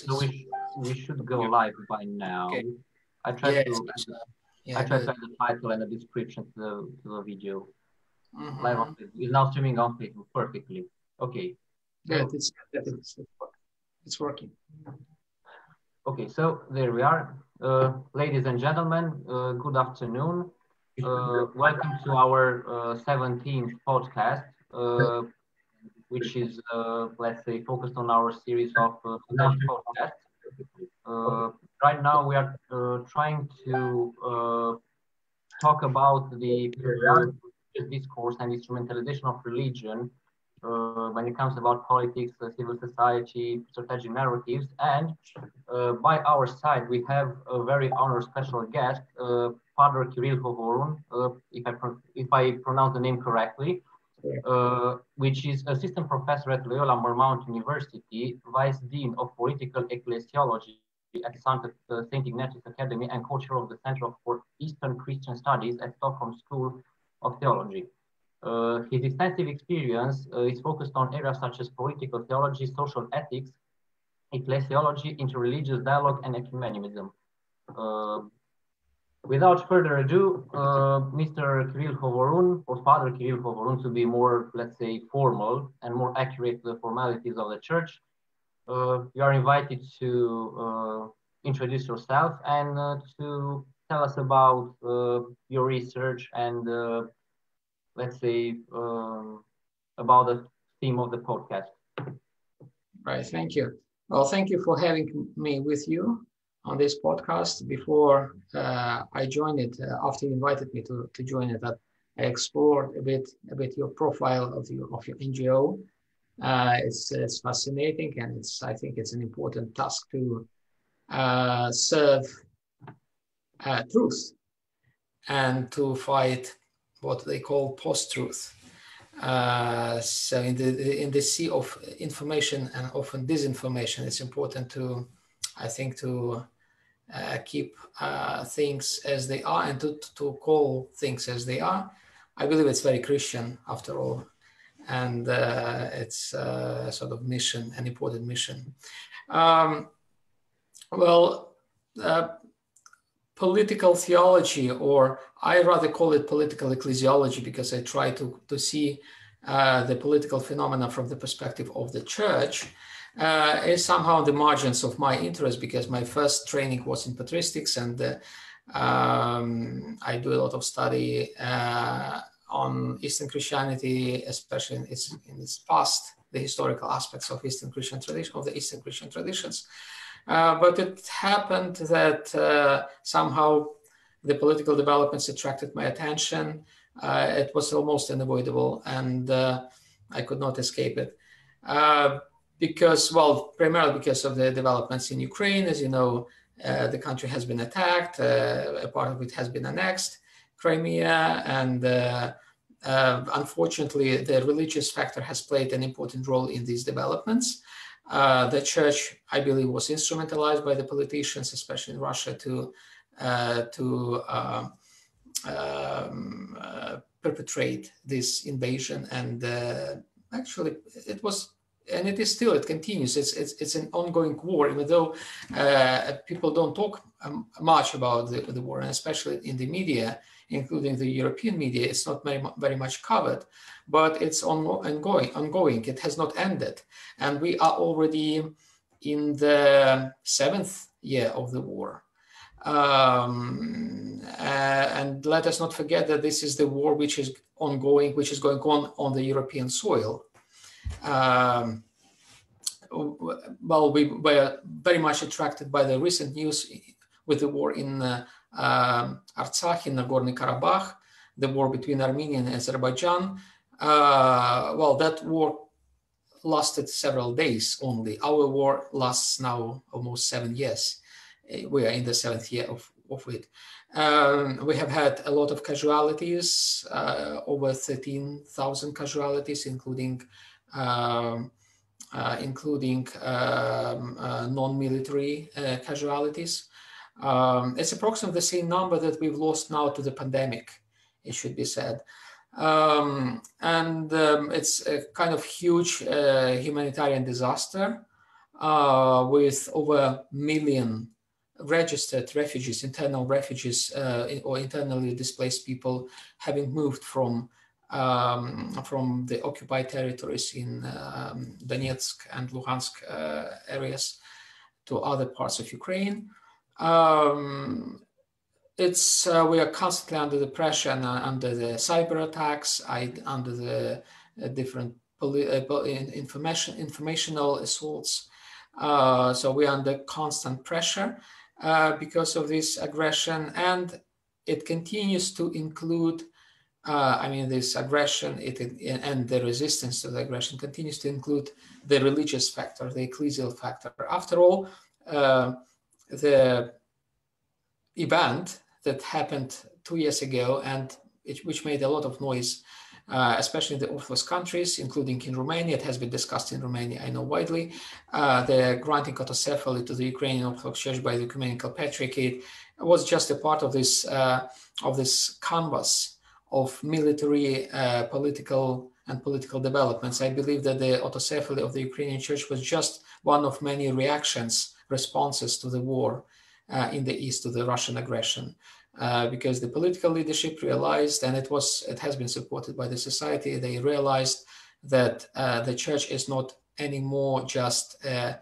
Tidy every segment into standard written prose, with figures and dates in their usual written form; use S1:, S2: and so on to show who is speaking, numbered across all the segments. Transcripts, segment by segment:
S1: So we should go live by now.
S2: Okay.
S1: I tried
S2: Yes.
S1: to
S2: Yeah,
S1: I tried to add the title and the description to the video. Live on
S2: Mhm.
S1: Facebook. It's now streaming on Facebook perfectly. Okay.
S2: Good.
S1: So
S2: It's working.
S1: okay, so there we are. Ladies and gentlemen, good afternoon. Welcome to our 17th podcast, which is, let's say, focused on our series of Dutch podcasts. Right now, we are trying to talk about the discourse and instrumentalization of religion when it comes about politics, civil society, strategic narratives. And by our side, we have a very honored special guest, Father Kirill Hovorun, if I pronounce the name correctly, which is assistant professor at Loyola Marymount University, vice dean of political ecclesiology at St. Ignatius Academy, and co-chair of the Center for Eastern Christian Studies at Stockholm School of Theology. His extensive experience is focused on areas such as political theology, social ethics, ecclesiology, interreligious dialogue, and ecumenism. Without further ado, Mr. Kirill Hovorun, or Father Kirill Hovorun, to be more, let's say, formal and more accurate to the formalities of the church, you are invited to introduce yourself and to tell us about your research and, let's say, about the theme of the podcast.
S2: Right. Thank you. Well, thank you for having me with you on this podcast. Before I joined it, after you invited me to join it, that I explored a bit your profile of your NGO. It's fascinating, and I think it's an important task to serve truth and to fight what they call post-truth. So in the sea of information and often disinformation, it's important to, I think, to keep things as they are and to call things as they are. I believe it's very Christian after all, and it's a sort of mission, an important mission. Political theology, or I rather call it political ecclesiology, because I try to see the political phenomena from the perspective of the church, is somehow the margins of my interest, because my first training was in patristics, and I do a lot of study on Eastern Christianity, especially in its past, the historical aspects of Eastern Christian tradition, of the Eastern Christian traditions. But it happened that somehow the political developments attracted my attention. It was almost unavoidable, and I could not escape it. Primarily because of the developments in Ukraine. As you know, the country has been attacked, a part of it has been annexed, Crimea, and unfortunately, the religious factor has played an important role in these developments. The church, I believe, was instrumentalized by the politicians, especially in Russia, to perpetrate this invasion. And actually, it was, and it is still, it continues. It's an ongoing war, even though people don't talk much about the war, and especially in the media, including the European media, it's not very much covered. But it's ongoing. It has not ended. And we are already in the 7th year of the war. And let us not forget that this is the war which is ongoing, which is going on the European soil. We were very much attracted by the recent news with the war in Artsakh, in Nagorno-Karabakh, the war between Armenia and Azerbaijan. That war lasted several days only. Our war lasts now almost 7 years. We are in the 7th year of it. We have had a lot of casualties, over 13,000 casualties, including non-military casualties. It's approximately the same number that we've lost now to the pandemic, it should be said. It's a kind of huge humanitarian disaster. with over 1 million registered refugees, internal refugees, or internally displaced people having moved from the occupied territories in Donetsk and Luhansk areas to other parts of Ukraine. We are constantly under the pressure and under the cyber attacks, under the different informational assaults. So we are under constant pressure because of this aggression, and it continues to include, this aggression and the resistance to the aggression continues to include the religious factor, the ecclesial factor. After all, the event that happened 2 years ago and which made a lot of noise, especially in the Orthodox countries, including in Romania. It has been discussed in Romania, I know, widely. The granting autocephaly to the Ukrainian Orthodox Church by the Ecumenical Patriarchate was just a part of this canvas of military, political developments. I believe that the autocephaly of the Ukrainian Church was just one of many responses to the war in the East, to the Russian aggression. Because the political leadership realized, and it has been supported by the society, they realized that the church is not anymore just a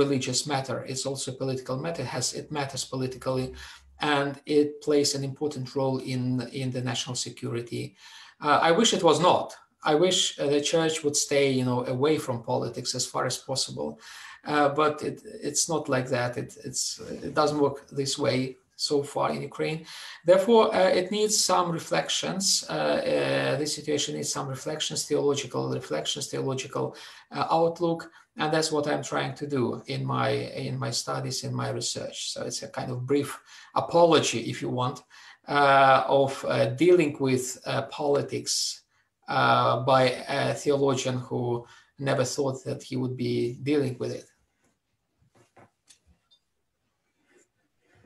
S2: religious matter. It's also a political matter. It matters politically, and it plays an important role in the national security. I wish it was not. I wish the church would stay, away from politics as far as possible. But it's not like that. It doesn't work this way so far in Ukraine. Therefore, it needs some reflections. This situation needs some reflections, theological outlook, and that's what I'm trying to do in my studies, in my research. So it's a kind of brief apology, if you want, of dealing with politics by a theologian who never thought that he would be dealing with it.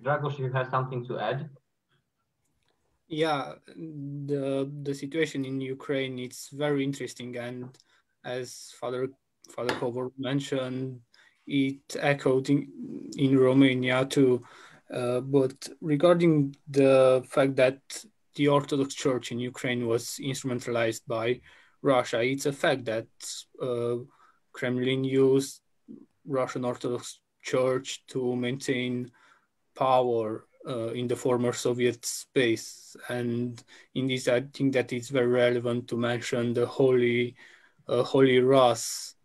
S1: Dragos, you have something to add?
S3: Yeah, the situation in Ukraine is very interesting, and as Father Kovor mentioned, it echoed in Romania too. But regarding the fact that the Orthodox Church in Ukraine was instrumentalized by Russia, it's a fact that Kremlin used Russian Orthodox Church to maintain power in the former Soviet space. And in this, I think that it's very relevant to mention the Holy Rus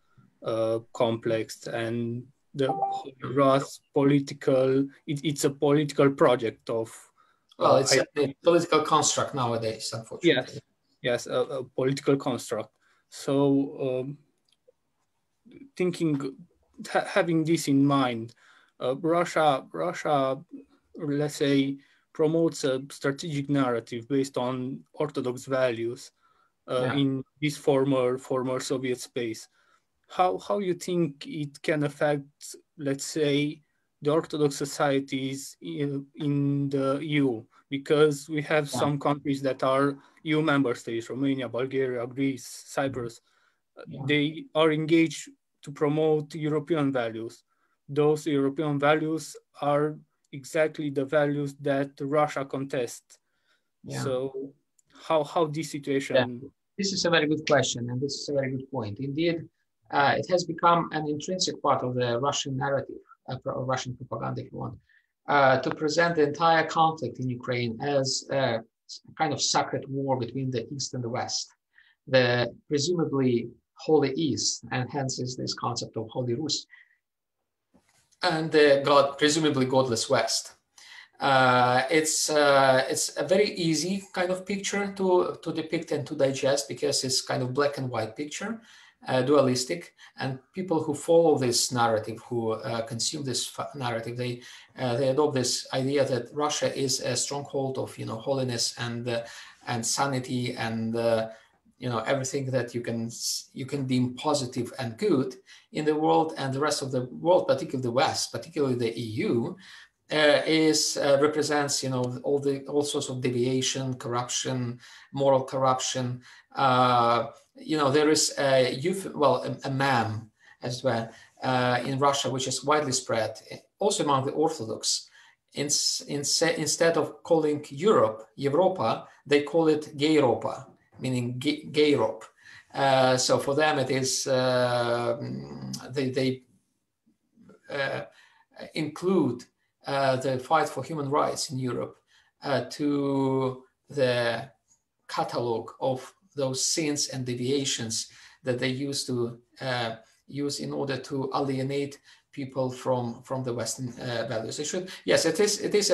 S3: complex and the Holy Rus political. It's a political project of.
S2: Well, it's a political construct nowadays, unfortunately.
S3: Yes, a political construct. So, having this in mind, Russia, let's say, promotes a strategic narrative based on Orthodox values in this former Soviet space. How you think it can affect, let's say, the Orthodox societies in the EU? Because we have some countries that are EU member states: Romania, Bulgaria, Greece, Cyprus. They are engaged to promote European values. Those European values are exactly the values that Russia contests. So how this situation...
S2: This is a very good question, and this is a very good point. Indeed, it has become an intrinsic part of the Russian narrative, Russian propaganda, if you want, to present the entire conflict in Ukraine as a kind of sacred war between the East and the West, the presumably Holy East, and hence is this concept of Holy Rus, and the presumably godless West. It's a very easy kind of picture to depict and to digest, because it's kind of black and white picture, dualistic, and people who follow this narrative, who consume this narrative, they adopt this idea that Russia is a stronghold of holiness and sanity and everything that you can deem positive and good in the world, and the rest of the world, particularly the West, particularly the EU, represents all sorts of deviation, corruption, moral corruption. There is a meme as well in Russia, which is widely spread, also among the Orthodox. Instead of calling Europe, Europa, they call it Gayropa, meaning Gayrop. So for them, it is, they include the fight for human rights in Europe to the catalog of those sins and deviations that they used to use in order to alienate people from the Western values. Yes, it is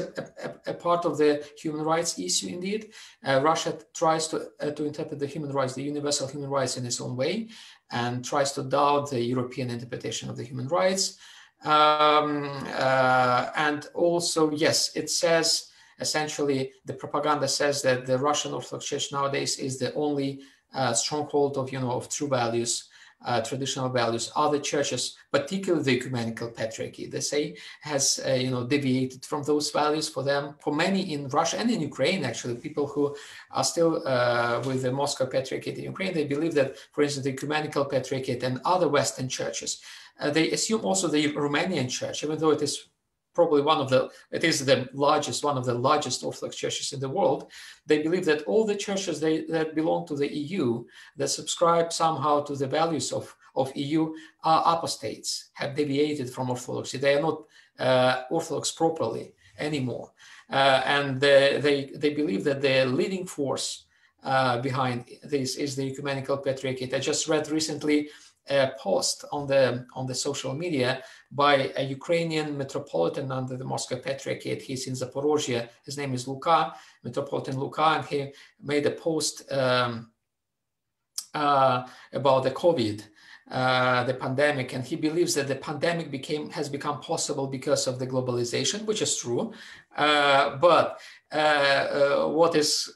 S2: a part of the human rights issue indeed. Russia tries to interpret the human rights, the universal human rights, in its own way, and tries to doubt the European interpretation of the human rights. And also, yes, it says, essentially, the propaganda says that the Russian Orthodox Church nowadays is the only stronghold of, of true values, traditional values. Other churches, particularly the Ecumenical Patriarchy, they say, has deviated from those values. For them, for many in Russia and in Ukraine, actually, people who are still with the Moscow Patriarchate in Ukraine, they believe that, for instance, the Ecumenical Patriarchate and other Western churches, they assume also the Romanian Church, even though it is probably one of the largest Orthodox churches in the world. They believe that all the churches that belong to the EU, that subscribe somehow to the values of EU, are apostates, have deviated from Orthodoxy. They are not Orthodox properly anymore. And they believe that the leading force behind this is the Ecumenical Patriarchate. I just read recently a post on the social media by a Ukrainian metropolitan under the Moscow Patriarchate. He's in Zaporozhye. His name is Luka, Metropolitan Luka, and he made a post about the COVID, the pandemic, and he believes that the pandemic has become possible because of the globalization, which is true. But what is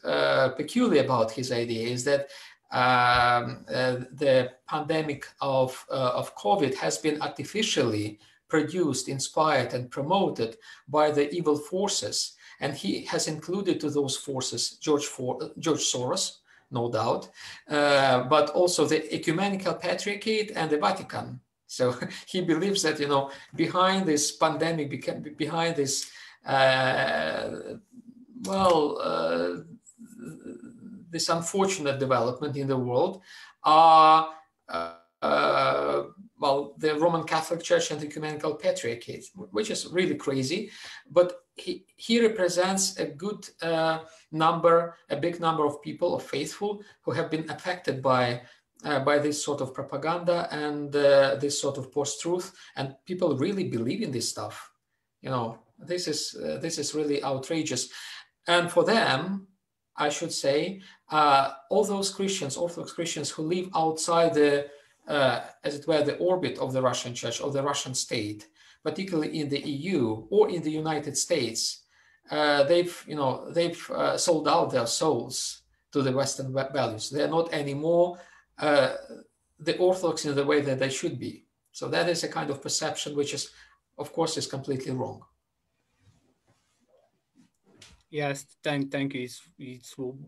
S2: peculiar about his idea is that the pandemic of COVID has been artificially produced, inspired, and promoted by the evil forces. And he has included to those forces George Soros, no doubt, but also the Ecumenical Patriarchate and the Vatican. So he believes that, behind this pandemic, behind this, this unfortunate development in the world are, the Roman Catholic Church and the Ecumenical Patriarchate, which is really crazy. But he represents a good number, a big number of people, of faithful, who have been affected by this sort of propaganda and this sort of post-truth, and people really believe in this stuff. This is really outrageous, and for them, I should say, all those Christians, Orthodox Christians who live outside the, as it were, the orbit of the Russian Church or the Russian state, particularly in the EU or in the United States, they've sold out their souls to the Western values. They're not anymore the Orthodox in the way that they should be. So that is a kind of perception which is, of course, is completely wrong.
S3: Yes, thank you.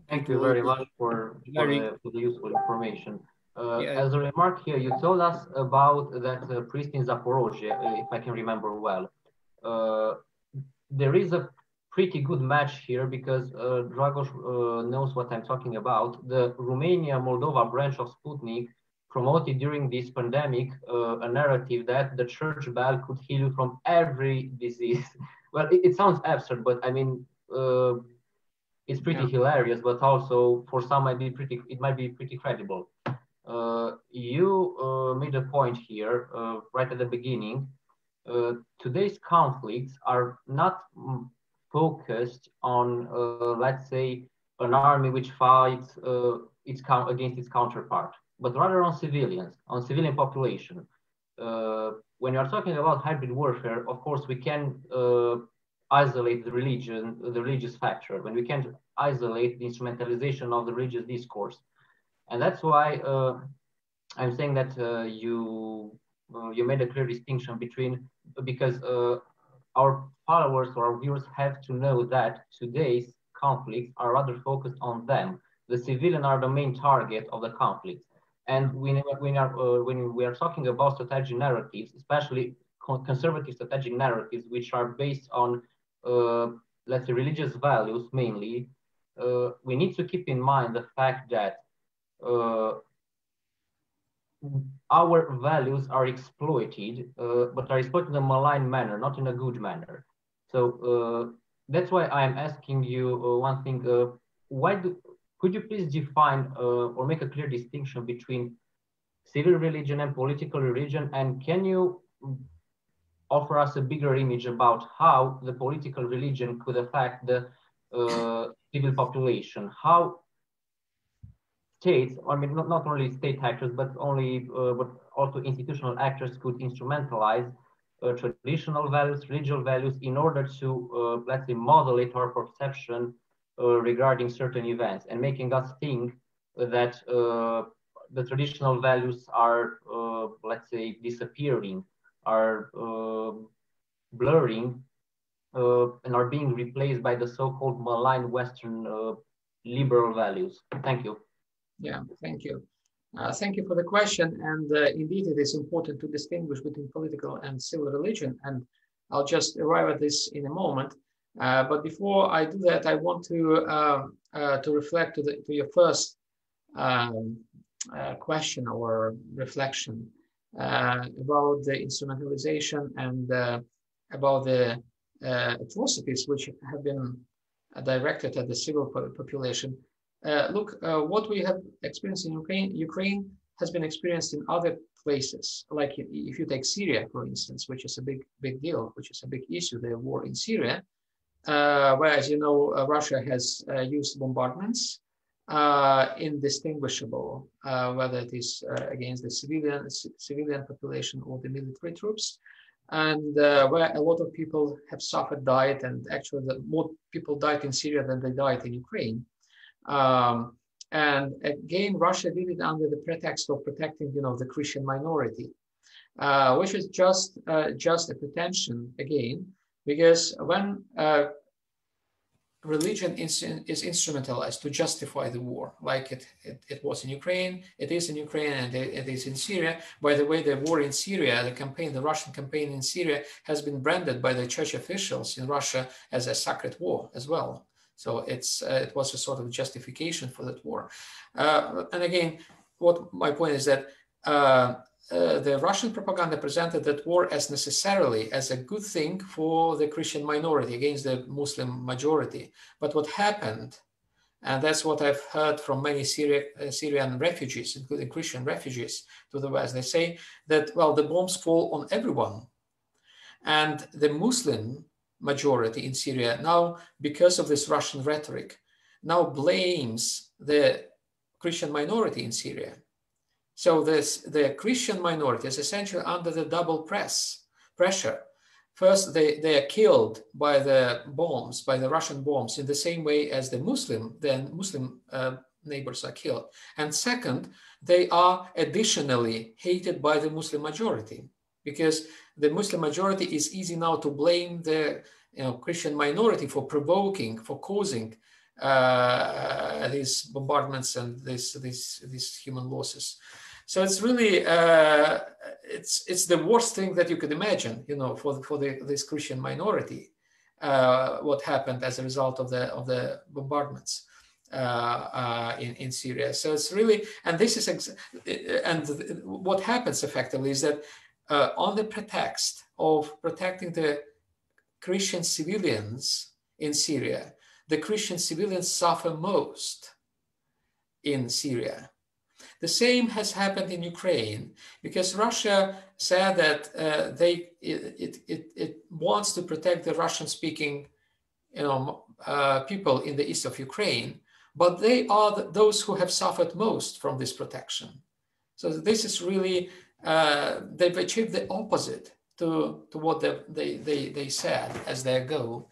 S1: Thank you very much for the useful information. As a remark here, you told us about that priest in Zaporozhye, if I can remember well. There is a pretty good match here because Dragos knows what I'm talking about. The Romania-Moldova branch of Sputnik promoted during this pandemic a narrative that the church bell could heal you from every disease. Well, it sounds absurd, but I mean, it's pretty hilarious, but also for some it might be pretty credible. You made a point here right at the beginning. Today's conflicts are not focused on, let's say, an army which fights against its counterpart, but rather on civilians, on civilian population. When you are talking about hybrid warfare, of course, we can isolate the religious factor, when we can't isolate the instrumentalization of the religious discourse. And that's why I'm saying that you made a clear distinction because our followers or our viewers have to know that today's conflicts are rather focused on them. The civilian are the main target of the conflict. And when we are talking about strategic narratives, especially conservative strategic narratives, which are based on, let's say, religious values mainly, we need to keep in mind the fact that our values are exploited, but are exploited in a malign manner, not in a good manner. So that's why I am asking you one thing. Could you please define or make a clear distinction between civil religion and political religion? And can you offer us a bigger image about how the political religion could affect the civil population? How states, I mean, not only state actors, but also institutional actors could instrumentalize traditional values, religious values, in order to, let's say, modulate our perception regarding certain events, and making us think that the traditional values are, let's say, disappearing, are blurring, and are being replaced by the so-called malign Western liberal values. Thank you.
S2: Yeah, thank you. Thank you for the question. And indeed, it is important to distinguish between political and civil religion. And I'll just arrive at this in a moment. But before I do that, I want to reflect to your first question or reflection about the instrumentalization and about the atrocities which have been directed at the civil population. Look, what we have experienced in Ukraine has been experienced in other places. Like if you take Syria, for instance, which is a big deal, which is a big issue, the war in Syria, where, as you know, Russia has used bombardments indistinguishable, whether it is against the civilian population or the military troops, and where a lot of people have suffered, died, and actually more people died in Syria than they died in Ukraine. And again, Russia did it under the pretext of protecting, the Christian minority, which is just a pretension again, because when religion is instrumentalized to justify the war, like it was in Ukraine, it is in Ukraine, and it is in Syria. By the way, the war in Syria, the Russian campaign in Syria, has been branded by the church officials in Russia as a sacred war as well. So it was a sort of justification for that war. And again, what my point is that the Russian propaganda presented that war as necessarily as a good thing for the Christian minority against the Muslim majority. But what happened, and that's what I've heard from many Syrian refugees, including Christian refugees to the West, they say that, well, the bombs fall on everyone. And the Muslim majority in Syria now, because of this Russian rhetoric, now blames the Christian minority in Syria. So the Christian minority is essentially under the double pressure. First, they are killed by the bombs, by the Russian bombs, in the same way as the Muslim neighbors are killed. And second, they are additionally hated by the Muslim majority, because the Muslim majority is easy now to blame the Christian minority for provoking, for causing these bombardments and these human losses. So it's really it's the worst thing that you could imagine, for this Christian minority, what happened as a result of the bombardments in Syria. So it's really, and this is and what happens effectively is that on the pretext of protecting the Christian civilians in Syria, the Christian civilians suffer most in Syria. The same has happened in Ukraine, because Russia said that it wants to protect the Russian-speaking people in the east of Ukraine, but they are those who have suffered most from this protection. So this is really, they've achieved the opposite to what they said as their goal.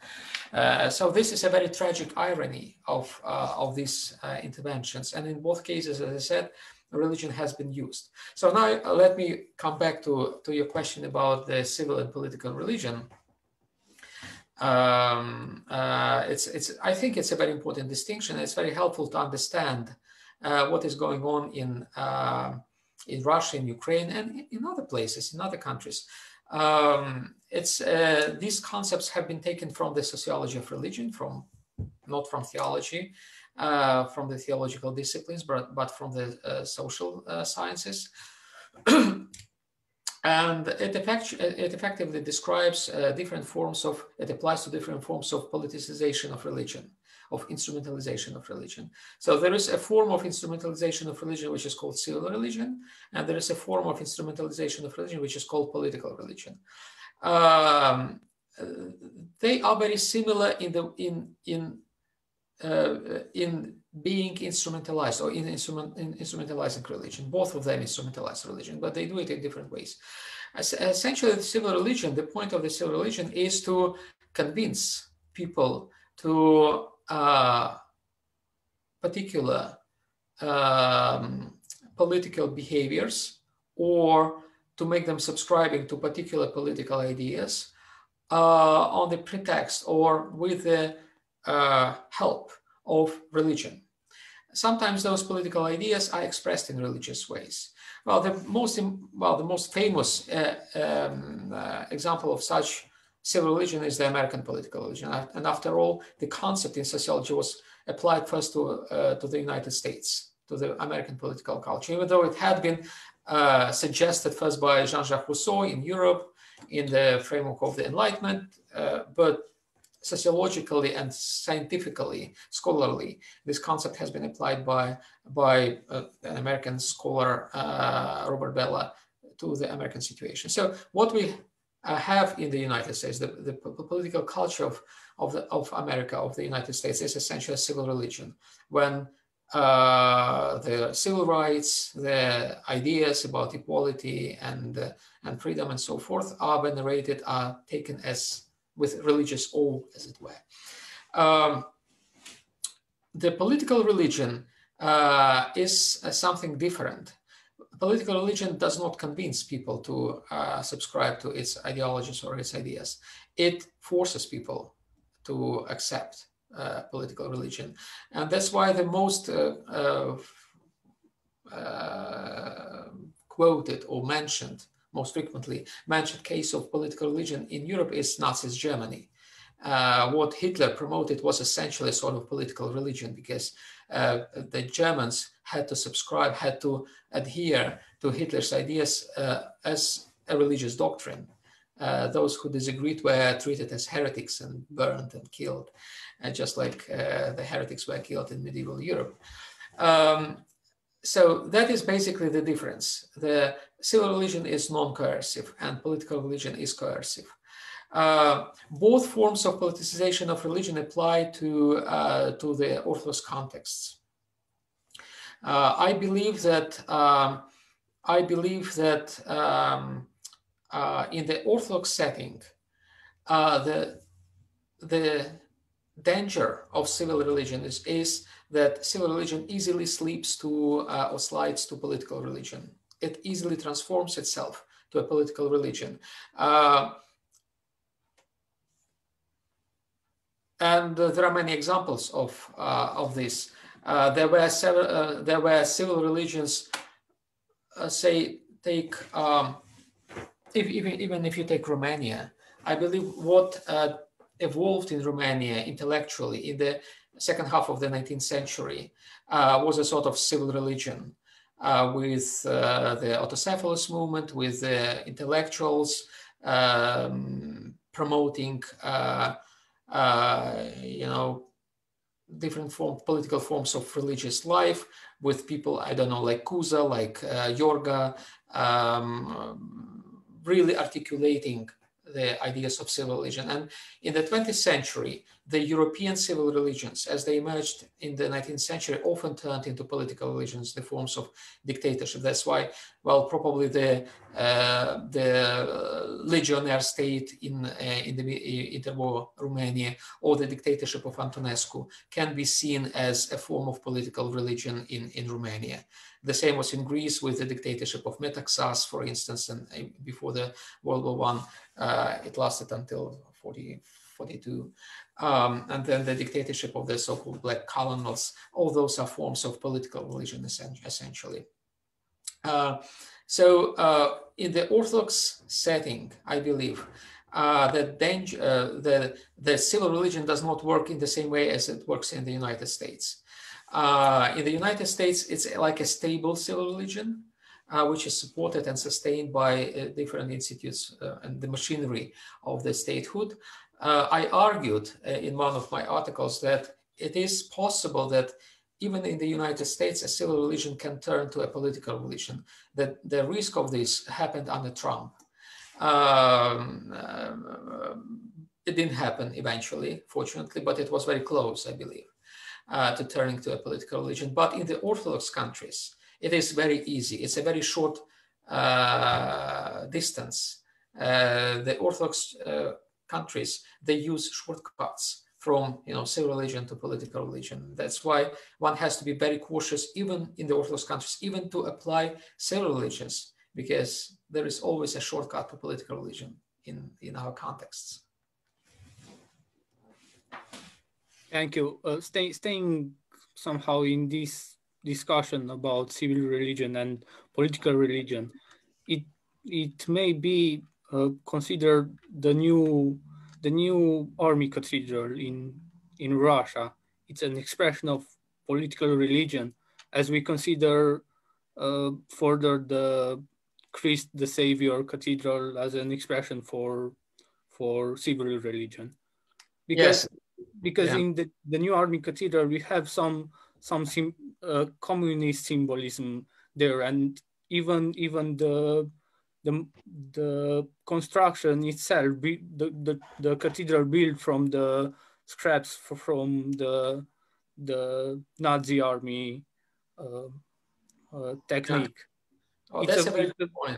S2: So this is a very tragic irony of these interventions. And in both cases, as I said, religion has been used. So now let me come back to your question about the civil and political religion. I think it's a very important distinction. It's very helpful to understand what is going on in Russia, in Ukraine, and in other places, in other countries. These concepts have been taken from the sociology of religion, not from theology, from the theological disciplines, but from the social sciences. And it effectively describes different forms of, it applies to different forms of politicization of religion, of instrumentalization of religion. So there is a form of instrumentalization of religion which is called civil religion, and there is a form of instrumentalization of religion which is called political religion. They are very similar in being instrumentalized, or in instrumentalizing religion. Both of them instrumentalize religion, but they do it in different ways. Essentially, the civil religion, the point of the civil religion is to convince people to particular political behaviors, or to make them subscribing to particular political ideas on the pretext or with the help of religion. Sometimes those political ideas are expressed in religious ways. Well, the most famous example of such civil religion is the American political religion. And after all, the concept in sociology was applied first to the United States, to the American political culture, even though it had been suggested first by Jean-Jacques Rousseau in Europe in the framework of the Enlightenment, but sociologically and scientifically, scholarly, this concept has been applied by an American scholar, Robert Bellah, to the American situation. So what we have in the United States, the political culture of America, of the United States, is essentially a civil religion. When the civil rights, the ideas about equality and freedom and so forth are venerated, are taken as with religious awe, as it were. The political religion is something different. Political religion does not convince people to subscribe to its ideologies or its ideas. It forces people to accept political religion. And that's why the most quoted or mentioned, most frequently mentioned case of political religion in Europe is Nazi Germany. What Hitler promoted was essentially sort of political religion, because the Germans had to subscribe, had to adhere to Hitler's ideas as a religious doctrine. Those who disagreed were treated as heretics and burned and killed, just like the heretics were killed in medieval Europe. So that is basically the difference. The civil religion is non-coercive and political religion is coercive. Both forms of politicization of religion apply to the Orthodox contexts. I believe that in the Orthodox setting, the danger of civil religion is that civil religion easily sleeps to or slides to political religion. It easily transforms itself to a political religion. And there are many examples of this. There were civil religions, say, take, even if you take Romania, I believe what evolved in Romania intellectually in the second half of the 19th century was a sort of civil religion with the autocephalous movement, with the intellectuals promoting, different political forms of religious life, with people, I don't know, like Kuza, like Yorga, really articulating the ideas of civil religion. And in the 20th century, the European civil religions, as they emerged in the 19th century, often turned into political religions, the forms of dictatorship. That's why, well, probably the the legionnaire state in the interwar Romania, or the dictatorship of Antonescu, can be seen as a form of political religion in Romania. The same was in Greece with the dictatorship of Metaxas, for instance, and before the World War I, it lasted until 42. And then the dictatorship of the so-called Black Colonels. All those are forms of political religion, essentially. So in the Orthodox setting, I believe the civil religion does not work in the same way as it works in the United States. In the United States, it's like a stable civil religion, which is supported and sustained by different institutes and the machinery of the statehood. I argued in one of my articles that it is possible that even in the United States, a civil religion can turn to a political religion. That the risk of this happened under Trump. It didn't happen eventually, fortunately, but it was very close, I believe, to turning to a political religion. But in the Orthodox countries, it is very easy. It's a very short distance. The Orthodox countries, they use shortcuts from civil religion to political religion. That's why one has to be very cautious, even in the Orthodox countries, even to apply civil religions, because there is always a shortcut to political religion in our contexts.
S3: Thank you. Staying somehow in this discussion about civil religion and political religion, it may be considered the new army cathedral in Russia. It's an expression of political religion, as we consider further the Christ the Savior Cathedral as an expression for civil religion. Because in the new army cathedral we have some communist symbolism there, and even the construction itself, the cathedral built from the scraps from the Nazi army technique.
S2: Oh, that's a very good point.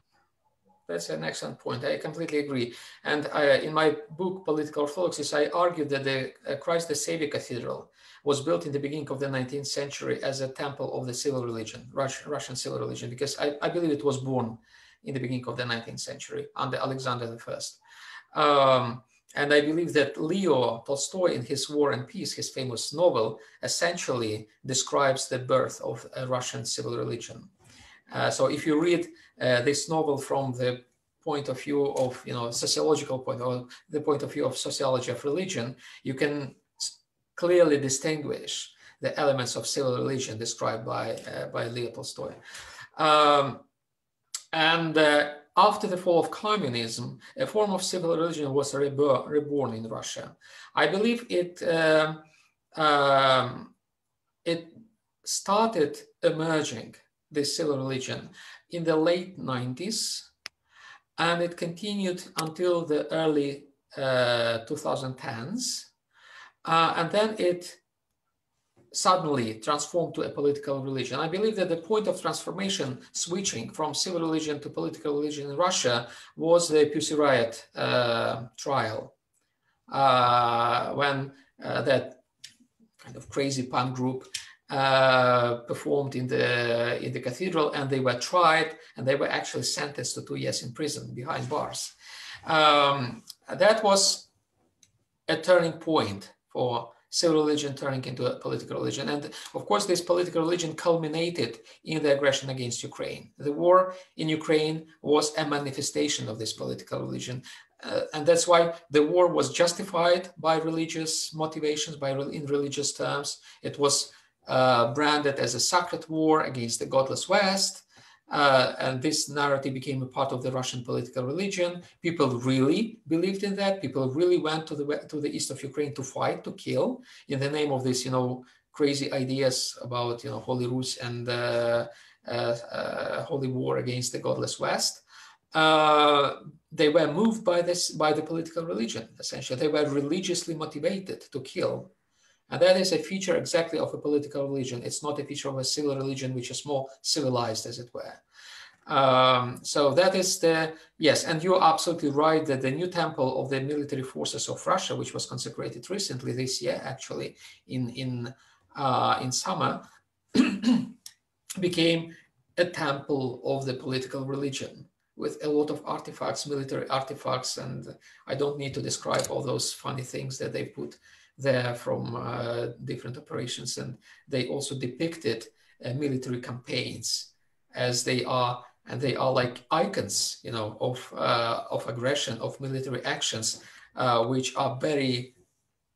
S2: That's an excellent point. I completely agree. And in my book, Political Orthodoxies, I argued that the Christ the Savior Cathedral was built in the beginning of the 19th century as a temple of the civil religion, Russian civil religion, because I believe it was born in the beginning of the 19th century under Alexander I. And I believe that Leo Tolstoy, in his War and Peace, his famous novel, essentially describes the birth of a Russian civil religion. So if you read this novel from the point of view of, sociological point, or the point of view of sociology of religion, you can clearly distinguish the elements of civil religion described by Leo Tolstoy. And after the fall of communism, a form of civil religion was reborn in Russia. I believe it started emerging, this civil religion, in the late 90s, and it continued until the early 2010s, and then it suddenly transformed to a political religion. I believe that the point of transformation, switching from civil religion to political religion in Russia, was the Pussy Riot trial, when that kind of crazy punk group performed in the cathedral, and they were tried, and they were actually sentenced to 2 years in prison behind bars. That was a turning point for civil religion turning into a political religion. And of course, this political religion culminated in the aggression against Ukraine. The war in Ukraine was a manifestation of this political religion. And that's why the war was justified by religious motivations, in religious terms. It was branded as a sacred war against the godless West. And this narrative became a part of the Russian political religion. People really believed in that. People really went to the east of Ukraine to fight, to kill, in the name of this, crazy ideas about, Holy Rus and holy war against the godless West. They were moved by the political religion, essentially. They were religiously motivated to kill. And that is a feature exactly of a political religion. It's not a feature of a civil religion, which is more civilized, as it were. So that is yes, and you're absolutely right that the new temple of the military forces of Russia, which was consecrated recently this year, actually in summer, became a temple of the political religion with a lot of artifacts, military artifacts, and I don't need to describe all those funny things that they put there from different operations, and they also depicted military campaigns as they are. And they are like icons, you know, of aggression, of military actions, which are very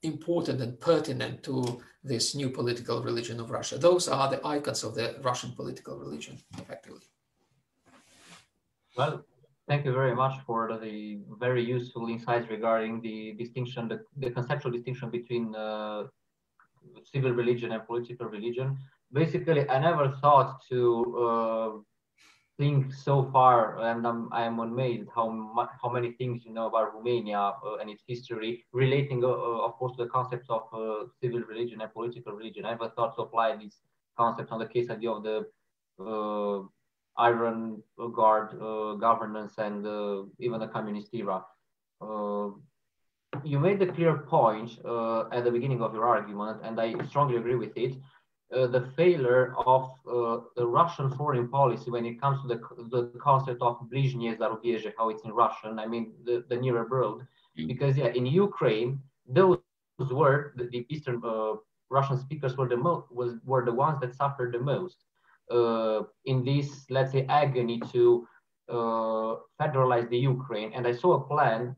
S2: important and pertinent to this new political religion of Russia. Those are the icons of the Russian political religion, effectively.
S1: Well, thank you very much for the very useful insights regarding the distinction, the conceptual distinction between civil religion and political religion. Basically, I never thought to think so far, and I am amazed how many things you know about Romania and its history, relating, of course, to the concepts of civil religion and political religion. I never thought to apply these concepts on the case study of the Iron Guard governance and even the communist era. You made a clear point at the beginning of your argument, and I strongly agree with it. The failure of the Russian foreign policy when it comes to the concept of ближнее зарубежье, how it's in Russian, I mean the near abroad, because yeah, in Ukraine, those were the Eastern Russian speakers were the ones that suffered the most in this, let's say, agony to federalize the Ukraine. And I saw a plan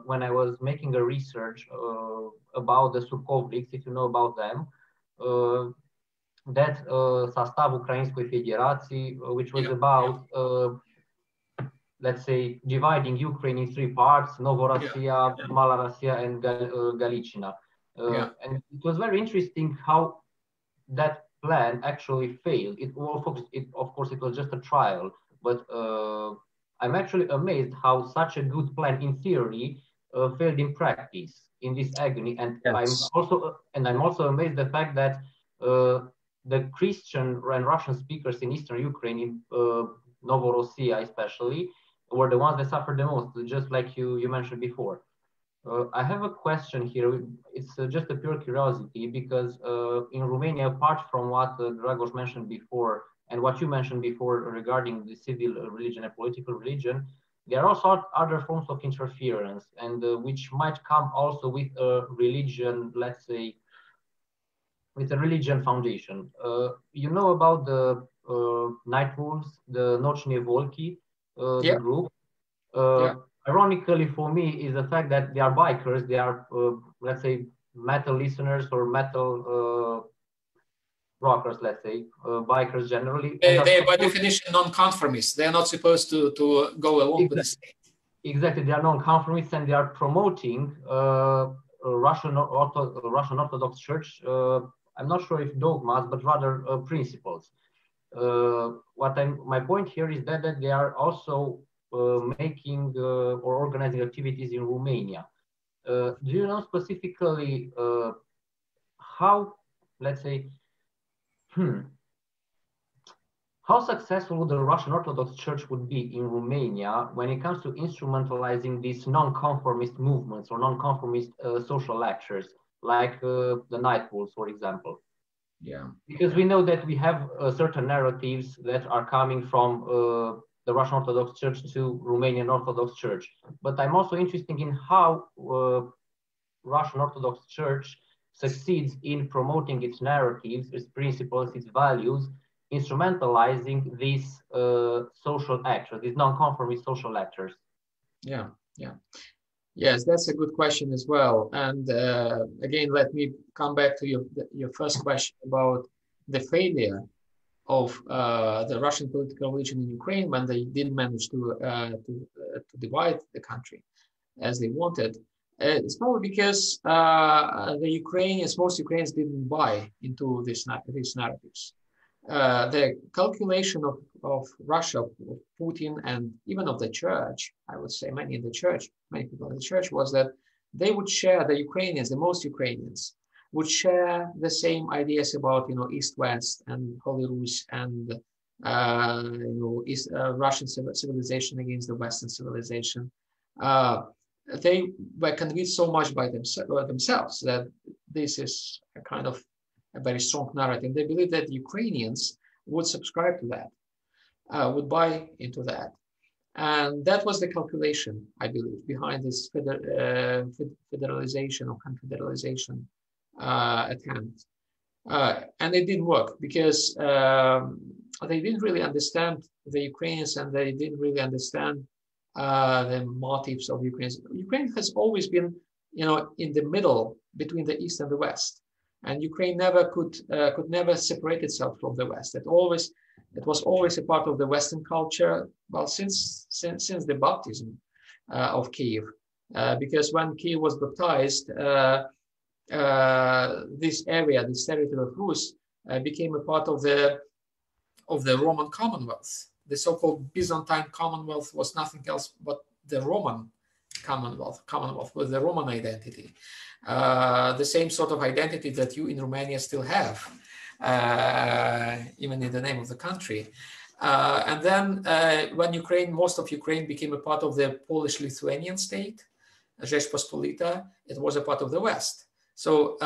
S1: when I was making a research about the Sukovliks, if you know about them. That Sastav Ukrainskoj Federații, which was about, let's say, dividing Ukraine in three parts, Novorossiya, Mala Russia, and Galiciina. And it was very interesting how that plan actually failed. Of course, it was just a trial, but I'm actually amazed how such a good plan in theory failed in practice in this agony. And yes. I'm also amazed the fact that the Christian and Russian speakers in Eastern Ukraine, in Novorossiya especially, were the ones that suffered the most, just like you mentioned before. I have a question here. It's just a pure curiosity, because in Romania, apart from what Dragos mentioned before and what you mentioned before regarding the civil religion and political religion, there are also other forms of interference, and which might come also with a religion, let's say, with a religion foundation. You know about the night wolves, the Nochne Volki, the group. Ironically for me is the fact that they are bikers. They are, let's say, metal listeners or metal rockers, let's say, bikers generally.
S2: They are by definition non-conformists. They are not supposed to go along with the state.
S1: Exactly, they are non-conformists, and they are promoting Russian Orthodox Church. I'm not sure if dogmas, but rather principles. My point here is that they are also making or organizing activities in Romania. Do you know specifically how, let's say, how successful the Russian Orthodox Church would be in Romania when it comes to instrumentalizing these non-conformist movements or non-conformist social lectures, like the Night Wolves, for example? Because we know that we have certain narratives that are coming from the Russian Orthodox Church to Romanian Orthodox Church. But I'm also interested in how Russian Orthodox Church succeeds in promoting its narratives, its principles, its values, instrumentalizing these social actors, these non-conformist social actors.
S2: Yes, that's a good question as well. And again, let me come back to your first question about the failure of the Russian political religion in Ukraine when they didn't manage to divide the country as they wanted. It's probably because most Ukrainians didn't buy into these narratives. The calculation of Russia, of Putin, and even of the church, I would say many people in the church, was that they would share, the Ukrainians, the most Ukrainians, would share the same ideas about, East-West and Holy Rus and Russian civilization against the Western civilization. They were convinced so much by themselves that this is a kind of a very strong narrative. They believe that Ukrainians would subscribe to that, would buy into that. And that was the calculation, I believe, behind this federalization or confederalization attempt. And it didn't work because they didn't really understand the Ukrainians, and they didn't really understand the motives of Ukrainians. Ukraine has always been, in the middle between the East and the West, and Ukraine never could never separate itself from the West. It was always a part of the Western culture. Well, since the baptism of Kiev, because when Kiev was baptized, this area, this territory of Rus, became a part of the Roman Commonwealth. The so-called Byzantine Commonwealth was nothing else but the Roman Commonwealth with the Roman identity, the same sort of identity that you in Romania still have, even in the name of the country. And then when most of Ukraine became a part of the Polish-Lithuanian state, Rzeczpospolita, it was a part of the West. So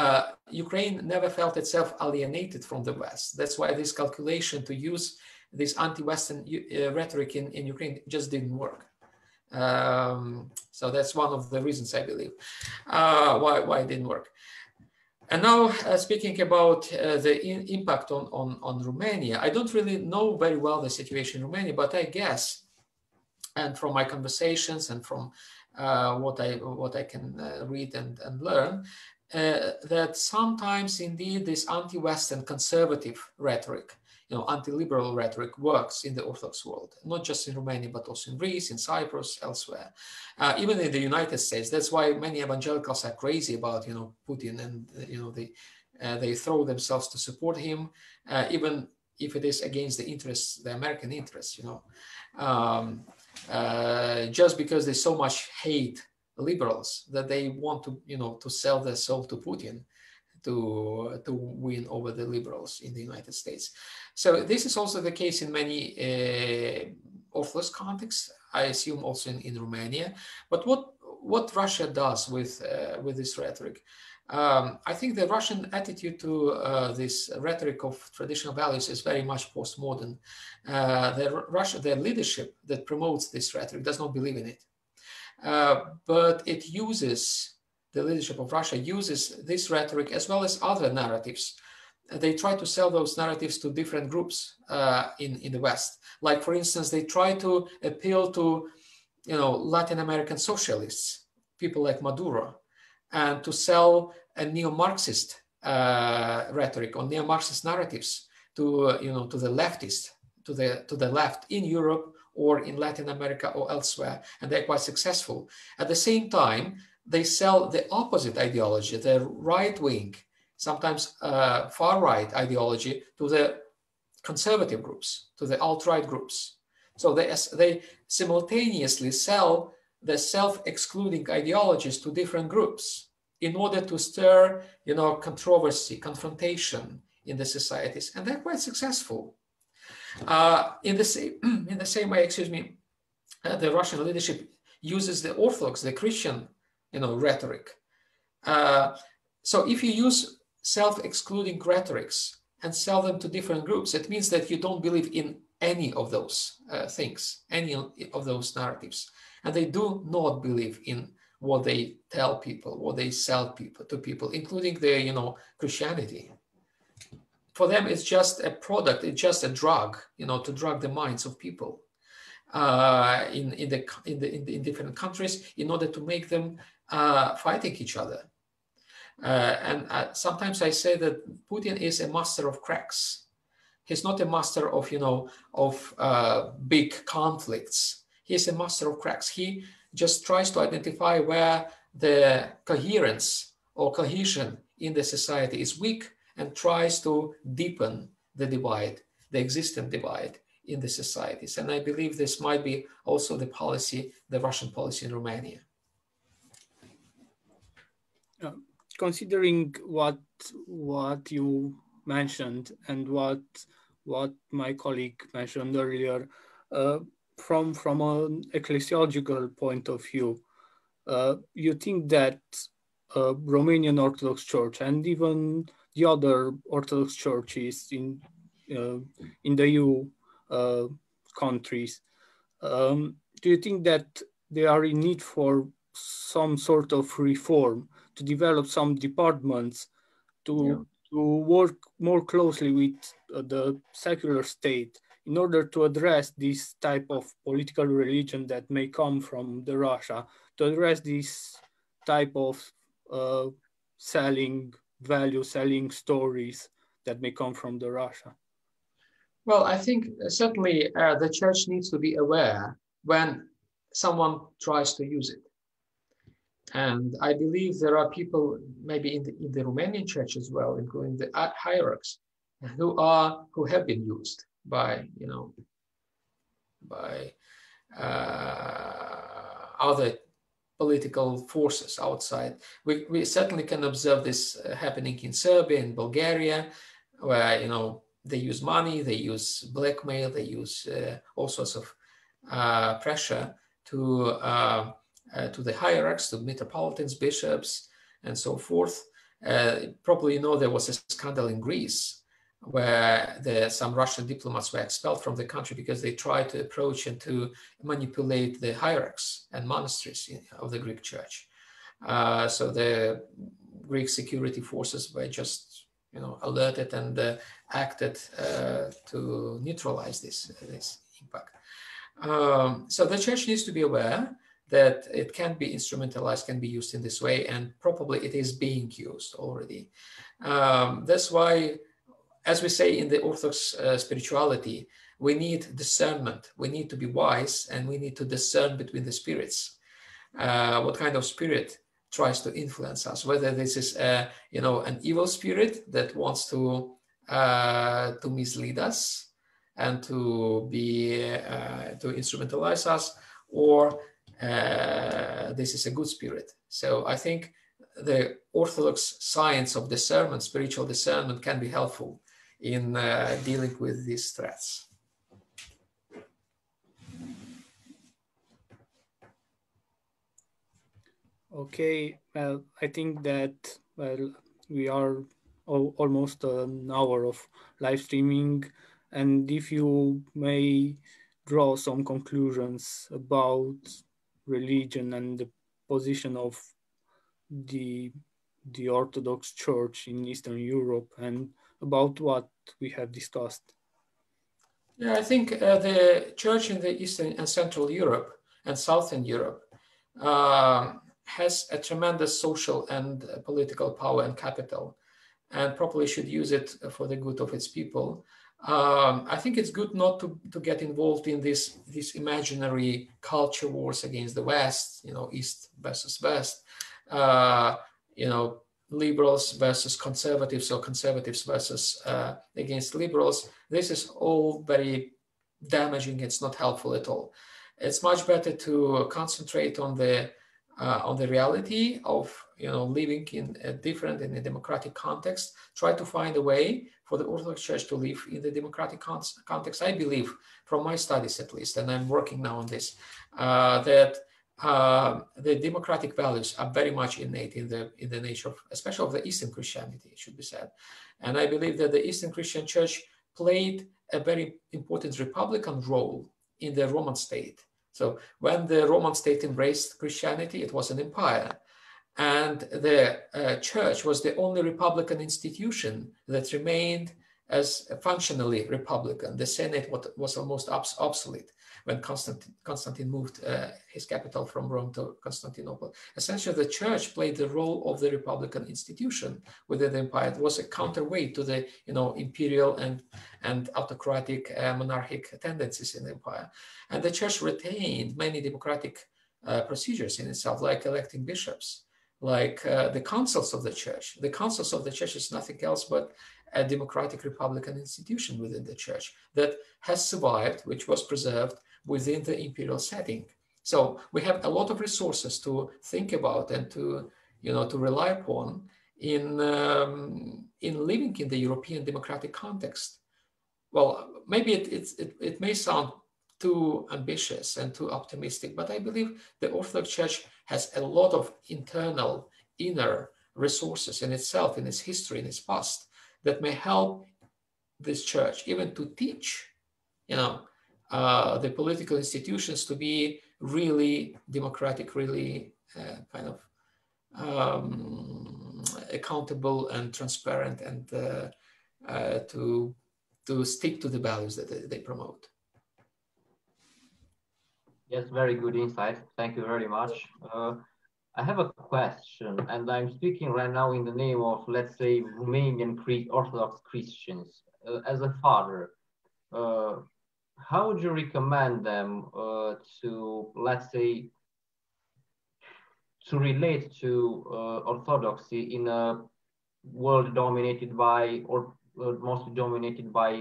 S2: Ukraine never felt itself alienated from the West. That's why this calculation to use this anti-Western rhetoric in Ukraine just didn't work. So that's one of the reasons, I believe, why it didn't work. And now speaking about the impact on Romania, I don't really know very well the situation in Romania, but I guess, and from my conversations and from what I can read and learn, that sometimes indeed this anti-Western conservative rhetoric, anti-liberal rhetoric works in the Orthodox world, not just in Romania, but also in Greece, in Cyprus, elsewhere, even in the United States. That's why many evangelicals are crazy about, Putin, and they throw themselves to support him, even if it is against the American interests, just because they so much hate liberals that they want to, to sell their soul to Putin to win over the liberals in the United States. So this is also the case in many Orthodox contexts, I assume also in Romania. But what Russia does with this rhetoric, I think the Russian attitude to this rhetoric of traditional values is very much postmodern. The leadership that promotes this rhetoric does not believe in it. But the leadership of Russia uses this rhetoric as well as other narratives. They try to sell those narratives to different groups in the West. Like, for instance, they try to appeal to, Latin American socialists, people like Maduro, and to sell a neo-Marxist rhetoric or neo-Marxist narratives to the leftists, to the left in Europe or in Latin America or elsewhere, and they're quite successful. At the same time, they sell the opposite ideology, the right-wing, sometimes far-right ideology, to the conservative groups, to the alt-right groups. So they simultaneously sell the self-excluding ideologies to different groups in order to stir, controversy, confrontation in the societies, and they're quite successful. In the same way, the Russian leadership uses the Orthodox, the Christian, rhetoric. So if you use self-excluding rhetorics and sell them to different groups, it means that you don't believe in any of those things, any of those narratives, and they do not believe in what they tell people, what they sell to people, including the Christianity. For them, it's just a product, it's just a drug, to drug the minds of people in different countries in order to make them fighting each other. And sometimes I say that Putin is a master of cracks. He's not a master of, big conflicts. He's a master of cracks. He just tries to identify where the coherence or cohesion in the society is weak and tries to deepen the divide, the existing divide in the societies. And I believe this might be also the Russian policy in Romania.
S3: Considering what you mentioned and what what my colleague mentioned earlier, from an ecclesiological point of view, you think that Romanian Orthodox Church and even the other Orthodox churches in the EU countries, do you think that they are in need for some sort of reform to develop some departments to work more closely with the secular state in order to address this type of political religion that may come from the Russia, to address this type of selling stories that may come from the Russia?
S2: Well, I think certainly the church needs to be aware when someone tries to use it. And I believe there are people maybe in the Romanian church as well, including the hierarchs, who have been used by other political forces outside. We certainly can observe this happening in Serbia, in Bulgaria, where they use money, they use blackmail, they use all sorts of pressure to the hierarchs, to metropolitans, bishops, and so forth. Probably there was a scandal in Greece where some Russian diplomats were expelled from the country because they tried to approach and to manipulate the hierarchs and monasteries of the Greek church. So the Greek security forces were just alerted and acted to neutralize this impact. So the church needs to be aware that it can be instrumentalized, can be used in this way, and probably it is being used already. That's why, as we say in the Orthodox spirituality, we need discernment. We need to be wise, and we need to discern between the spirits. What kind of spirit tries to influence us? Whether this is an evil spirit that wants to mislead us and to instrumentalize us, or this is a good spirit. So I think the Orthodox science of discernment, spiritual discernment, can be helpful in dealing with these threats.
S3: Okay, well, I think that we are almost an hour of live streaming, and if you may draw some conclusions about religion and the position of the Orthodox Church in Eastern Europe and about what we have discussed.
S2: Yeah, I think the church in the Eastern and Central Europe and Southern Europe has a tremendous social and political power and capital, and probably should use it for the good of its people. I think it's good not to get involved in these imaginary culture wars against the West, East versus West, liberals versus conservatives, or conservatives versus against liberals. This is all very damaging. It's not helpful at all. It's much better to concentrate on the reality of living in a democratic context. Try to find a way for the Orthodox Church to live in the democratic context. I believe, from my studies at least, and I'm working now on this, that the democratic values are very much innate in the nature of, especially of the Eastern Christianity, it should be said. And I believe that the Eastern Christian Church played a very important republican role in the Roman state. So when the Roman state embraced Christianity, it was an empire. And the church was the only republican institution that remained as functionally republican. The Senate was almost obsolete when Constantine moved his capital from Rome to Constantinople. Essentially, the church played the role of the republican institution within the empire. It was a counterweight to the imperial and autocratic monarchic tendencies in the empire. And the church retained many democratic procedures in itself, like electing bishops, like the councils of the church. The councils of the church is nothing else but a democratic republican institution within the church that has survived, which was preserved within the imperial setting. So we have a lot of resources to think about and to rely upon in living in the European democratic context. well, maybe it may sound too ambitious and too optimistic, but I believe the Orthodox Church has a lot of internal, inner resources in itself, in its history, in its past, that may help this church even to teach, the political institutions to be really democratic, really kind of accountable and transparent, and to stick to the values that they promote.
S1: Yes, very good insight. Thank you very much. I have a question, and I'm speaking right now in the name of, let's say, Romanian Orthodox Christians. As a father, how would you recommend them to, let's say, to relate to Orthodoxy in a world dominated by, or mostly dominated by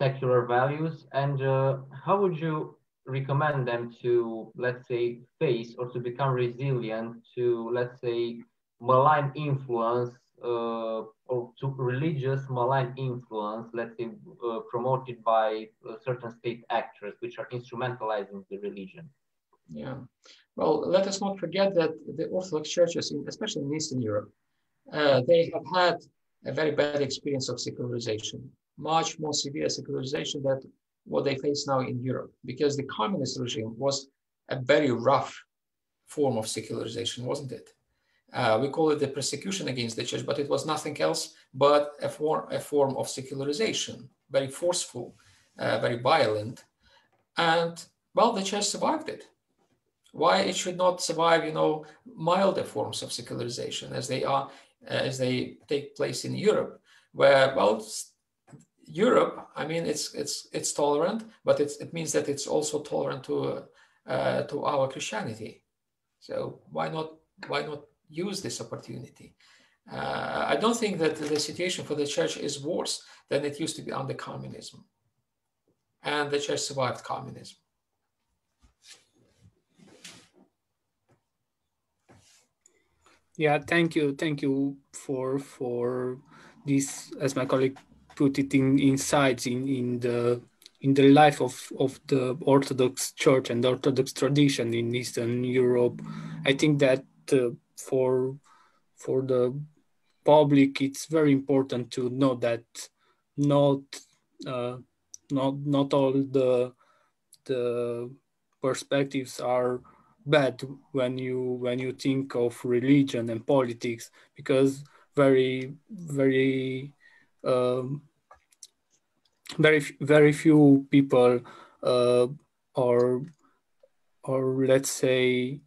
S1: secular values? And how would you recommend them to, let's say, face or to become resilient to, let's say, malign influence or to religious malign influence, let's say, promoted by certain state actors which are instrumentalizing the religion?
S2: Yeah. Well, let us not forget that the Orthodox churches, especially in Eastern Europe, they have had a very bad experience of secularization, much more severe secularization than what they face now in Europe, because the communist regime was a very rough form of secularization, wasn't it? We call it the persecution against the church, but it was nothing else but a form of secularization, very forceful, very violent. And, well, the church survived it. Why it should not survive, milder forms of secularization as they take place in Europe, where, well, Europe, I mean, it's tolerant, but it means that it's also tolerant to our Christianity. So why not use this opportunity? I don't think that the situation for the church is worse than it used to be under communism, and the church survived communism.
S3: Yeah, thank you for this, as my colleague put it, in insights in the life of the Orthodox Church and the Orthodox tradition in Eastern Europe. I think that for the public, it's very important to know that not all the perspectives are bad when you think of religion and politics, because very um, very few people are, or let's say,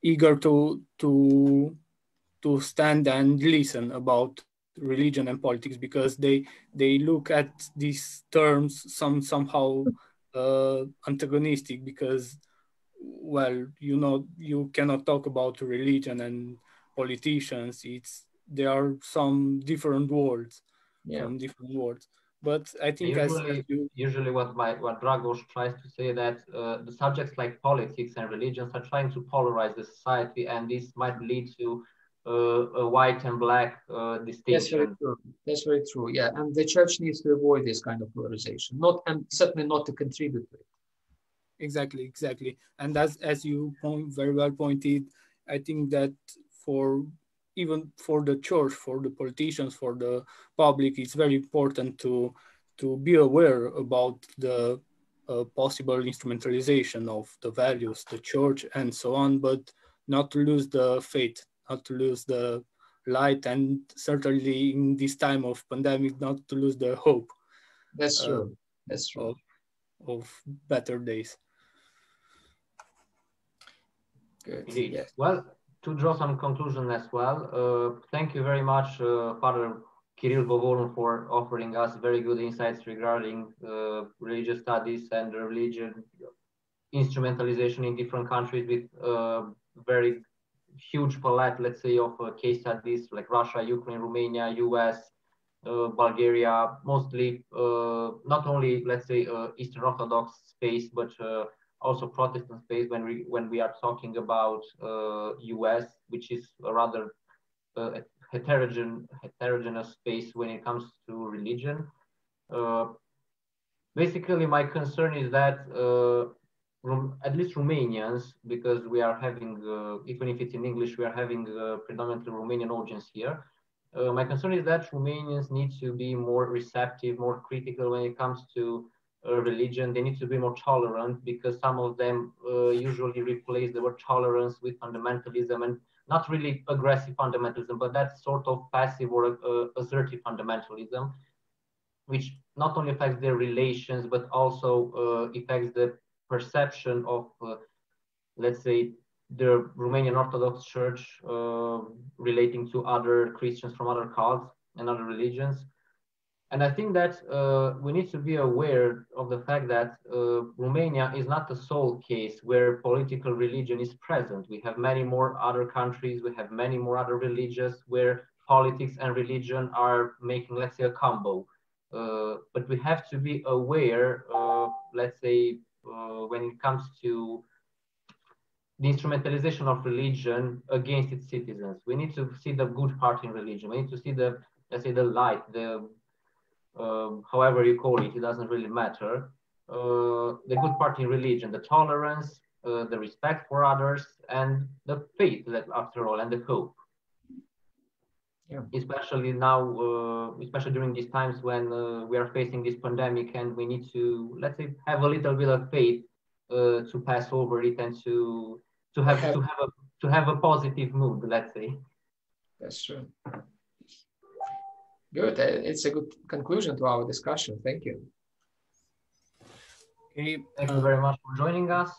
S3: eager to stand and listen about religion and politics, because they look at these terms somehow antagonistic, because, well, you cannot talk about religion and politicians. There are some different worlds,
S2: Yeah.
S3: from different worlds. But I think
S1: usually what Dragos tries to say, that the subjects like politics and religions are trying to polarize the society, and this might lead to a white and black distinction.
S2: That's very true. Yeah, and the church needs to avoid this kind of polarization, and certainly not to contribute to it.
S3: Exactly. And as you very well pointed, I think that even for the church, for the politicians, for the public, it's very important to be aware about the possible instrumentalization of the values, the church, and so on, but not to lose the faith, not to lose the light, and certainly in this time of pandemic, not to lose the hope.
S2: That's true. That's true.
S3: Of better days.
S2: Good.
S1: Indeed.
S2: Yes.
S1: Well, to draw some conclusion as well, thank you very much, Father Kirill Vovorun, for offering us very good insights regarding religious studies and religion instrumentalization in different countries, with very huge palette, let's say, of case studies like Russia, Ukraine, Romania, US, Bulgaria, mostly not only, let's say, Eastern Orthodox space, but also Protestant space when we are talking about US, which is a rather heterogeneous space when it comes to religion. Basically, my concern is that at least Romanians, because we are having, even if it's in English, we are having predominantly Romanian audience here. My concern is that Romanians need to be more receptive, more critical when it comes to religion. They need to be more tolerant, because some of them usually replace the word tolerance with fundamentalism, and not really aggressive fundamentalism, but that sort of passive or assertive fundamentalism, which not only affects their relations, but also affects the perception of, let's say, the Romanian Orthodox Church relating to other Christians from other cults and other religions. And I think that we need to be aware of the fact that Romania is not the sole case where political religion is present. We have many more other countries, we have many more other religions where politics and religion are making, let's say, a combo. But we have to be aware, let's say, when it comes to the instrumentalization of religion against its citizens. We need to see the good part in religion. We need to see the, let's say, the light, the however you call it, it doesn't really matter. The good part in religion, the tolerance, the respect for others, and the faith, that after all, and the hope. Yeah. Especially now, especially during these times when we are facing this pandemic, and we need to, let's say, have a little bit of faith to pass over it, and to have a positive mood, let's say.
S2: That's true. Good. It's a good conclusion to our discussion. Thank you.
S1: Okay. Thank you very much for joining us.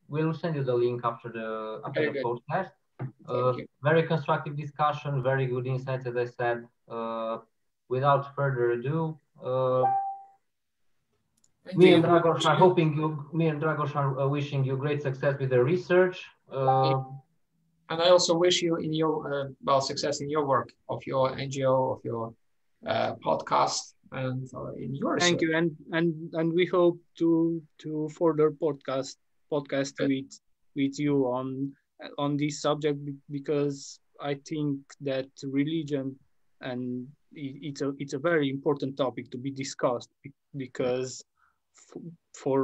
S1: We'll send you the link after the podcast. Very constructive discussion, very good insights, as I said. Without further ado, me and Dragos are wishing you great success with the research.
S2: And I also wish you in your success in your work of your NGO, of your podcast, and in your research.
S3: Thank you, and we hope to further podcast with you on this subject, because I think that religion, and it's a very important topic to be discussed, because for